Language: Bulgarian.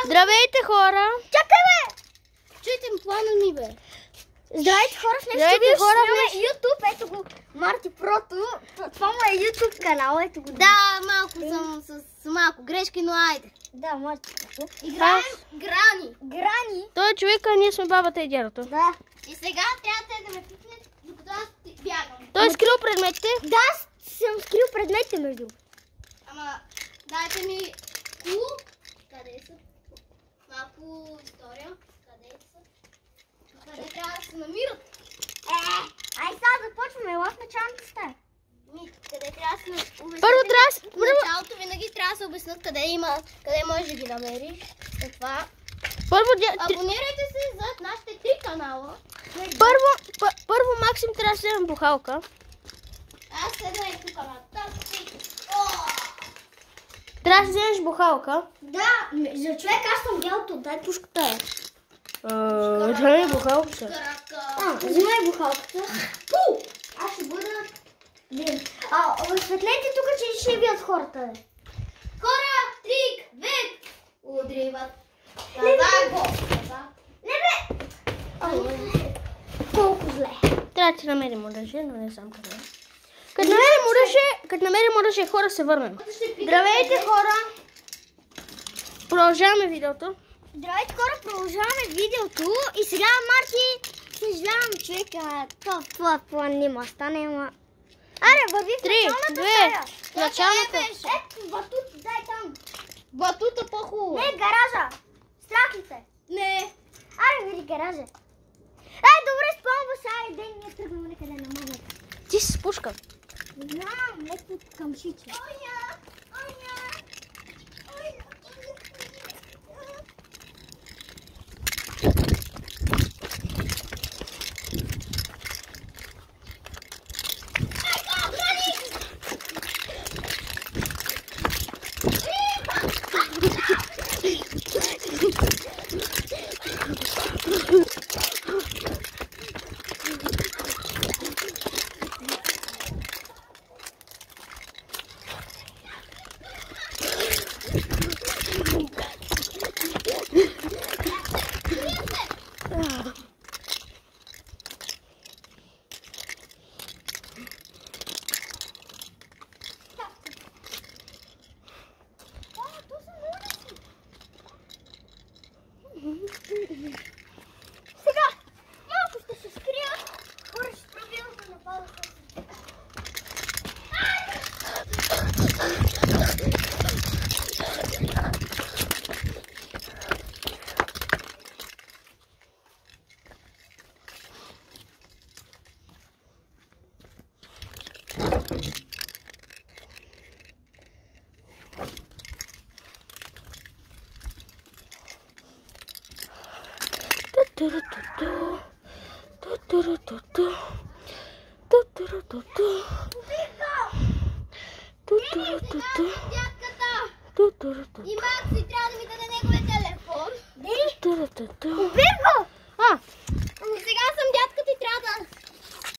Здравейте, хора! Чакай, бе! Чуйте ми плана ми, бе. Здравейте, хора, в днес Здравейте, ще хора, снимаме YouTube. Ето го, Марти Прото. Това му е YouTube канал, ето го. Да, малко съм с малко грешки, но айде. Да, Марти Прото. Играем Грани. Грани. Той е човека, ние сме бабата и дядото. Да. И сега трябва да ме пипне, докато аз бягам. Той е скрил предметите. Да, аз съм скрил предметите между. Ама, дайте ми кул. Къде са? Малко история. Къде са? Къде трябва да се намират? Ай сега започваме, лав началната стая. Къде трябва да се обяснят? Първо трябва да... В началото винаги трябва да се обяснят къде можеш да ги намериш. След това Първо, абонирайте се за нашите 3 канала. първо Максим трябва да вземе бухалка. Аз седна и тук на тази. Трябва да вземеш бухалка. Да, за човек аз съм бялото, дай пушката. Вземай бухалката. Взимай бухалката. Пу! Аз ще бъда... Осветлете тук, че ще видят хората. Хора, трик, век! Удриват. Казах го. Не бе! Колко зле. Трябва да си намерим оръжие, но не знам къде. Като намерим оръжие, хора, се върнем. Здравейте, хора! Продължаваме видеото. Здравейте, хора, продължаваме видеото и сега, Марти, съжалявам, човека, това план няма стане, ама... Аре, върви в началната стая. Началната. Ето, батут, дай там. Батута по-хубаво. Не, гаража. Страх ли се? Не. Аре, види гаража. Добре, спомва сега и ден, ние тръгваме некъде на мамата. Ти си с пушка. Знам, ето към шиче. Сега, малко ще се скрия. Хора, ще пробивам да напада с... И Макси трябва да ми даде неговия телефон. Убей